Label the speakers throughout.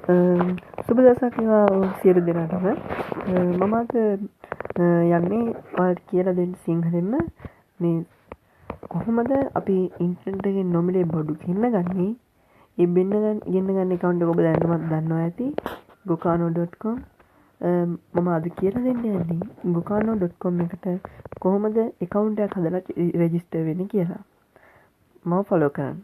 Speaker 1: සුබ දවසක් වේවා සියලු දෙනාටම. මම අද යන්නේ ඔයාලට කියලා දෙන්න සිංහලෙන්ම මේ කොහොමද අපි ඉන්ටර්නෙට් එකෙන් නොමිලේ බඩු ගෙන්නගන්නේ. ඒ ගෙන්න ගන්න account එක ඔබ දැනටමත් දන්නවා ඇති. gokano.com. මම අද කියලා දෙන්න යන්නේ gokano.com එකට කොහොමද account එකක් හදලා register වෙන්නේ කියලා. මම follow කරන්න.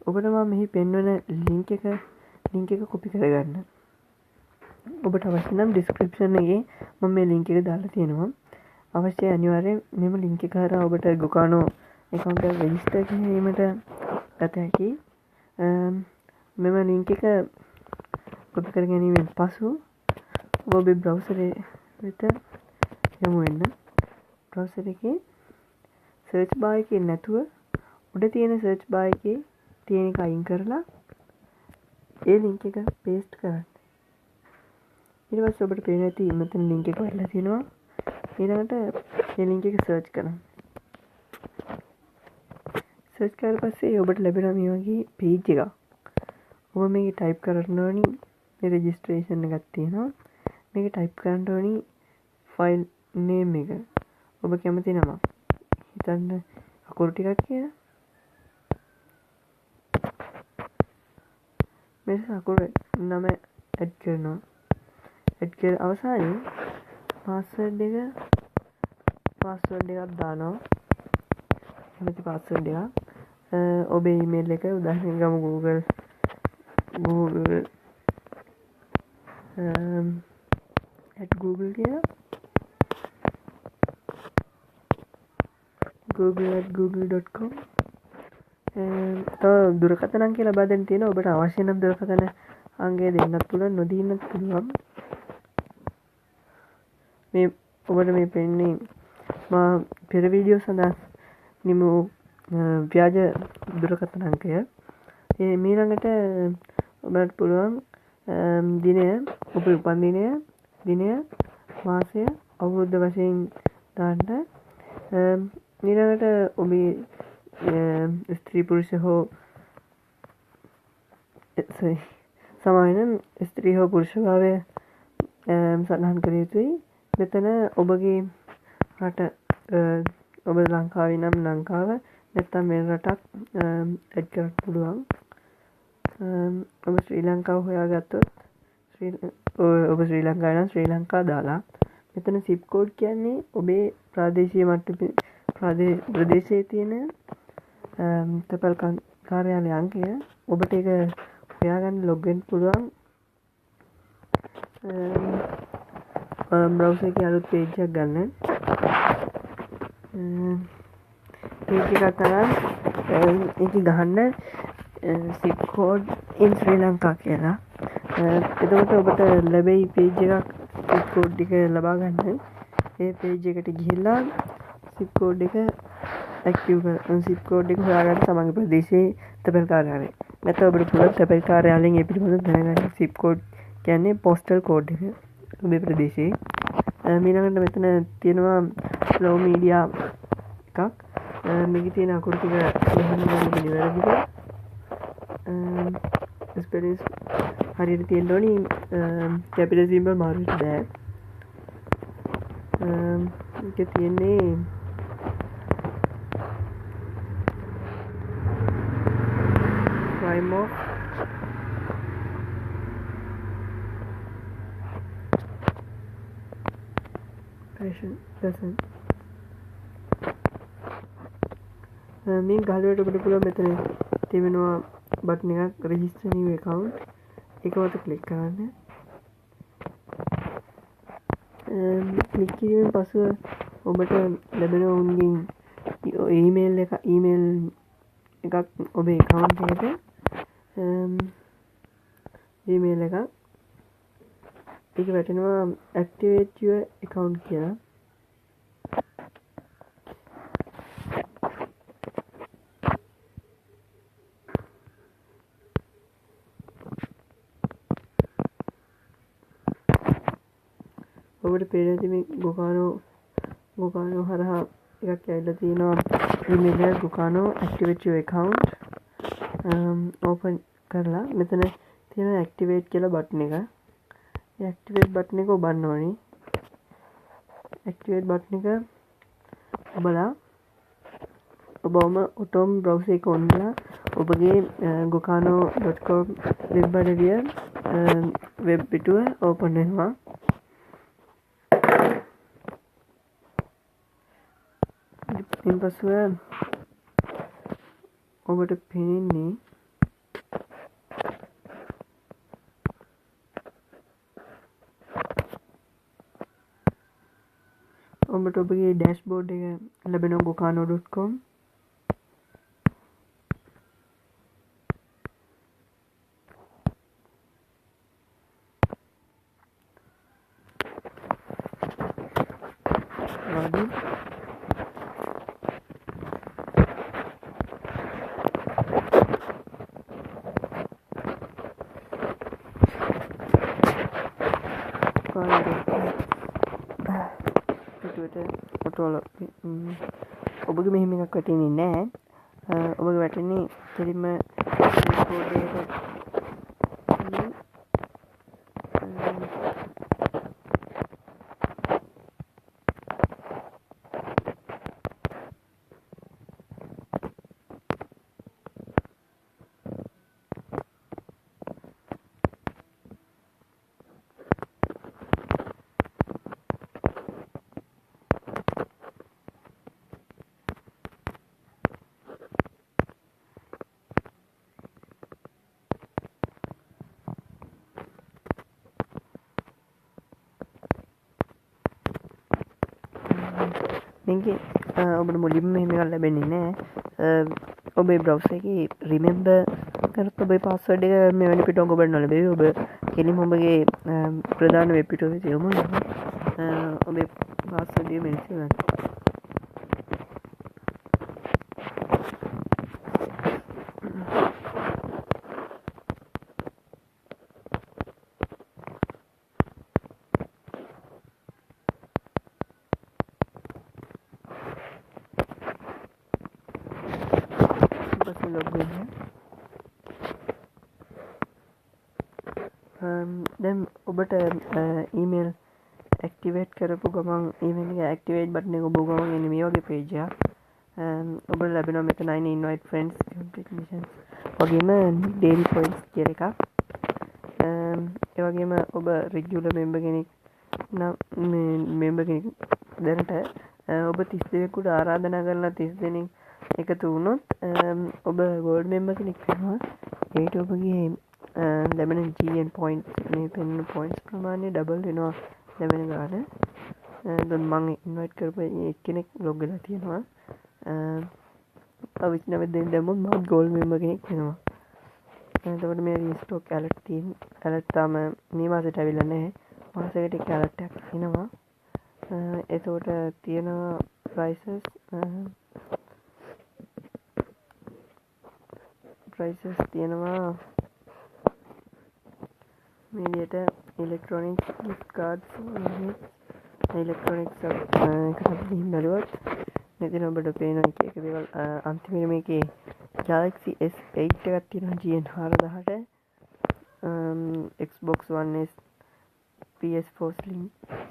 Speaker 1: ඔබට මම මෙහි පෙන්වන ලින්ක් එක කොපි කරගන්න. ඔබට අවශ්‍ය නම් description එකේ මම මේ ලින්ක් එක දාලා තියෙනවා. අවශ්‍ය අනිවාර්යෙන් මෙම ලින්ක් එක හරහා ඔබට Gokano account එක register කිරීමට ගත හැකි. මෙම ලින්ක් එක කොපි කර ගැනීමෙන් පසු ඔබ ඔබේ browser වෙත යමු වෙන්න. browser එකේ search bar එකේ නැතුව උඩ තියෙන search bar එකේ තියෙන එක අයින් කරලා ඒ ලින්ක් එක paste කරන්න. ඊට පස්සේ ඔබට පේන ඇති මෙතන ලින්ක් එක වල තියෙනවා. ඊළඟට මේ ලින්ක් එක search කරන්න. search කරලා පස්සේ ඔබට ලැබෙනවා මේ වගේ page එකක්. ඔබ මේක type කරන්න ඕනි. මේ registration එකක් තියෙනවා. මේක type කරන්න ඕනි file name එක. ඔබ කැමති නම. හිතන්න අකුරු ටිකක් කියලා. මේ අකුරු නම add කරනවා. add කර අවසානයේ password එකක් දානවා. කැමති password එකක්. ඔබේ email එක උදාහරණයක් ගමු Google @google කියලා. google@google.com. දුරකථන අංකය ලබා දෙන්න තියෙනවා. ඔබට අවශ්‍ය නම් දුරකථන අංකය දෙන්නත් පුළුවන්, නොදීන්නත් පුළුවන්. මේ ඔබට මේ පෙන්නේ මා පෙර වීඩියෝ සඳහා නිමු ව්‍යාජ දුරකථන අංකය. ඒ ඊළඟට ඔබට පුළුවන් දිනය, ඔබේ උපන්දිනය, දිනය, මාසය, අවුරුද්ද වශයෙන් දාන්න. ඊළඟට ඔබේ ස්ත්‍රී පුරුෂ හෝ සමාන ස්ත්‍රී හෝ පුරුෂ භාවය සඳහන් කළ යුතුයි. මෙතන ඔබගේ රට ඔබ ලංකාවේ නම් ලංකාව නැත්නම් වෙන රටක් ඇඩ් කරන්න පුළුවන්. ඔබ ශ්‍රී ලංකාව හොයාගත්තොත් ඔබ ශ්‍රී ලංකාවේ නම් ශ්‍රී ලංකා දාලා මෙතන zip code කියන්නේ ඔබේ ප්‍රාදේශීය මට්ටමේ ප්‍රදේශයේ තියෙන තපල් කාර්යාලය අංකය. ඔබට ඒක හොයාගන්න log වෙන්න පුළුවන්. browser එකේ අලුත් page එකක් ගන්න. page එකක් ගන්න ඒක ගහන්න zip code in Sri Lanka කියලා. එතකොට ඔබට ලැබෙයි page එකක් zip code එක ලබා ගන්න. ඒ page එකට ගිහිල්ලා zip code එක active කරන zip code එක හොයාගන්න තමන්ගේ ප්‍රදේශයේ තැපැල් කාර්යාලය. නැත්නම් ඔබට පුළුවන් තැපැල් කාර්යාලයෙන් ඒ පිළිබඳව දැනගන්න. zip code කියන්නේ postal code එක ඔබේ ප්‍රදේශයේ. ඊළඟට මෙතන තියෙනවා slow media එකක්. මේකේ තියෙන අකුරු ටික ලියන්න ගන්න පිළිවෙලකට. ස්පෙලිං හරියට තියෙන්න ඕනි. capital symbol මාරු වෙන්න බෑ. මේකේ තියෙන්නේ crime of passion lesson. මේ ගාලුවට ඔබට පුළුවන් මෙතන තිබෙනවා බටන් එකක් register new account. ඒක මත ක්ලික් කරන්න. ක්ලික් කිරීමෙන් පසුව ඔබට ලැබෙන උන්ගෙන් email එකක් ඔබේ account එකට email එකක්. ඒක වැටෙනවා activate your account කියලා. ඔබට පේන මේ Gokano හරහා එකක් ඇවිල්ලා තියෙනවා. email එක Gokano activate your account. open කරලා මෙතන තියෙන ඇක්ටිවේට් කියලා බටන් එක. ඒ ඇක්ටිවේට් බටන් එක ඔබන්න ඕනි. ඇක්ටිවේට් බටන් එක ඔබලා ඔබම ඔටෝම් බ්‍රවුසර් එක ඔන් කරලා ඔබගේ gokano.com වෙබ් අඩවිය වෙබ් පිටුව ඕපන් වෙනවා. ඉන්පසුව ඔබට පේන්නේ ඔබට ඔබගේ ඩෑෂ්බෝඩ් එක ලැබෙනවා gokano.com. ඔබගේ මෙහෙම එකක් වැටෙන්නේ නැහැ. ඔබගේ වැටෙන්නේ කෙලින්ම මේකේ ඔබට මුලින්ම එහෙම එකක් ලැබෙන්නේ නැහැ. ඔබේ බ්‍රවුසර් එකේ රිමෙම්බර් කරත් ඔබේ පාස්වර්ඩ් එක මෙවැනි පිටුවක ඔබට නොලැබෙයි. ඔබ කෙලින්ම ඔබගේ ප්‍රධාන වෙබ් පිටුවේ තියමු. ඔබේ පාස්වර්ඩ් එක මෙනිස් කරන්න. දැන් ඔබට ඊමේල් ඇක්ටිවේට් කරපු ගමන් ඊමේල් එක ඇක්ටිවේට් බටන් එක ඔබ ගමන් එන්නේ මේ වගේ පේජ් එකක්. ඔබට ලැබෙනවා මෙතන invite friends complete missions වගේම daily points කියලා එකක්. ඒ වගේම ඔබ regular member කෙනෙක් නම් member කෙනෙක් දැනට ඔබ 32 කුට ආරාධනා කරලා 30 දෙනෙක් එකතු වුණොත් ඔබ gold member කෙනෙක් වෙනවා. ඒකට ඔබගේ ලැබෙන GN points මේ පෙන්වන points ප්‍රමාණය double වෙනවා ලැබෙන ගාන. දැන් මම invite කරපු එක්කෙනෙක් log වෙලා තියෙනවා. 29 දෙනෙක් දැම්මොත් මම gold member කෙනෙක් වෙනවා. එතකොට මේ restock alert තියෙන alert තාම මේ මාසෙට ඇවිල්ලා නැහැ. මාසෙකට එක alert එකක් එනවා. එතකොට තියෙනවා prices තියෙනවා මේ විදිහට electronic gift cards electronic එකකට දිනනලුවත් මෙතන ඔබට පේන එක දේවල් අන්තිමට මේකේ Galaxy S8 එකක් තියෙනවා GN 4000ට Xbox One S PS4 Slim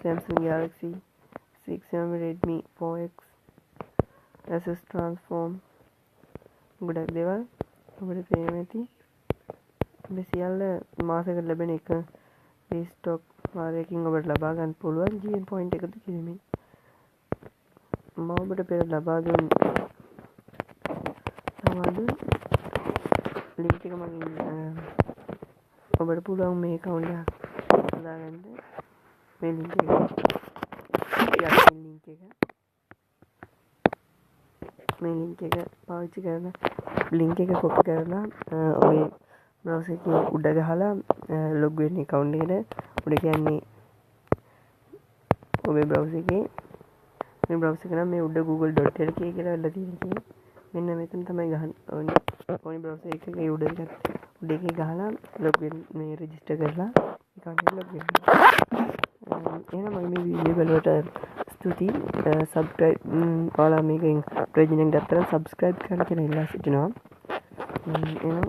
Speaker 1: Samsung Galaxy 6 Redmi 4X Asus Transform ගොඩක් දේවල් ඔබට පේන ඇති. මේ සියල්ල මාසෙකට ලැබෙන එක රීස්ටොක් වාරයකින් ඔබට ලබා ගන්න පුළුවන් GN point එකතු කිරීමෙන්. මම ඔබට පෙර ලබා දුන් සමහර ලින්ක් එක මගින් ඔබට පුළුවන් මේ account එක හදාගන්න. මේ ලින්ක් එක පාවිච්චි කරන ලින්ක් එක කොපි කරලා ඔබේ browser එකේ උඩ ගහලා log වෙන්න account එකට. උඩ කියන්නේ ඔබේ browser එකේ මේ browser එක නම් මේ උඩ google.lk කියලා වෙලා තියෙනවා. මෙන්න මෙතන තමයි ගහන්න ඕනේ. ඕනේ browser එකේ උඩ එකේ ගහලා log වෙන්න මේ register කරලා account එක log වෙන්න. එහෙනම් මම මේ වීඩියෝ බලවට ස්තුතියි. subscribe ඔයාලා මේකෙන් ප්‍රයෝජනයක් ගත්තා නම් subscribe කරන්න කියලා ඉල්ලා සිටිනවා. එහෙනම්